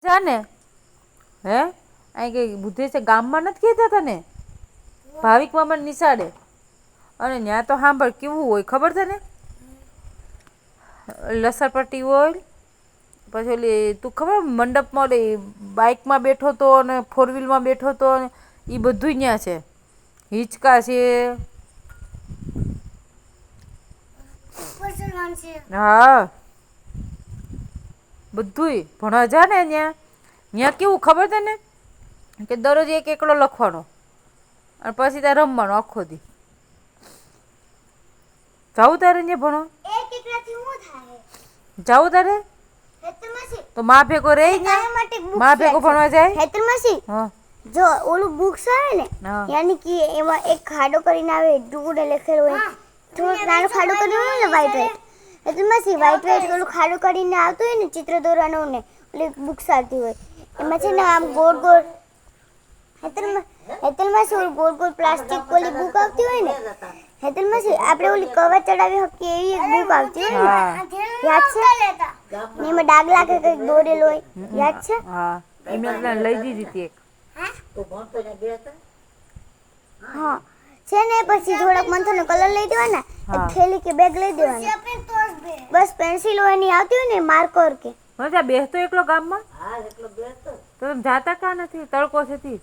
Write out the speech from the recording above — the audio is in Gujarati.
જાને હે અહીં કઈ બુદ્ધિ છે ગામમાં નથી કહેતા તને ભાવિક મામા નિશાળે અને ત્યાં તો સાંભળ કેવું હોય ખબર છે ને લસરપટ્ટી હોય પછી ઓલી તું ખબર મંડપમાં ઓલી બાઇકમાં બેઠો તો અને ફોર વ્હીલમાં બેઠો તો એ બધું ત્યાં છે હિંચકા છે હા બધુંય ભણવા જા ને ત્યાં ત્યાં કેવું ખબર છે ને કે દરરોજ એક એકડો લખવાનો અને પછી ત્યાં રમવાનો આખો દી જાવું તારે ત્યાં ભણો જાવું તારે તો માં ભેગો રહી માં ભેગો ભણવા જાય હા જો ઓલું બુક્સ આવે ને યાની કે એમાં એક ખાડો કરીને આવે ડુગડે લખેલું હોય થોડું નાનો ખાડો કરીને હોય ને વ્હાઈટ એમાં વ્હાઈટ ઓલું ખાડો કરીને આવતું હોય ને ચિત્ર દોરવાનું ને ઓલી બુક્સ આવતી હોય એમાં છે ને આમ ગોળ ગોળ હેતલમાં ગોળ ગોળ પ્લાસ્ટિક ઓલી બુક આવતી હોય ને હેતલમાં આપણે ઓલી કવર ચડાવી શકીએ એવી એક બુક આવતી હોય ને યાદ છે ને એમાં ડાગ લાગે કંઈક દોરેલો હોય યાદ છે હા એમને લઈ દીધી હતી એક હા છે ને પછી થોડાક મંથનો કલર લઈ દેવાના એક થેલી કે બેગ લઈ દેવાના બસ પેન્સિલો એની આવતી હોય ને માર્કર કે મજા બેસતો એકલો ગામમાં તો તમે જાતા કા નથી તડકો છે તી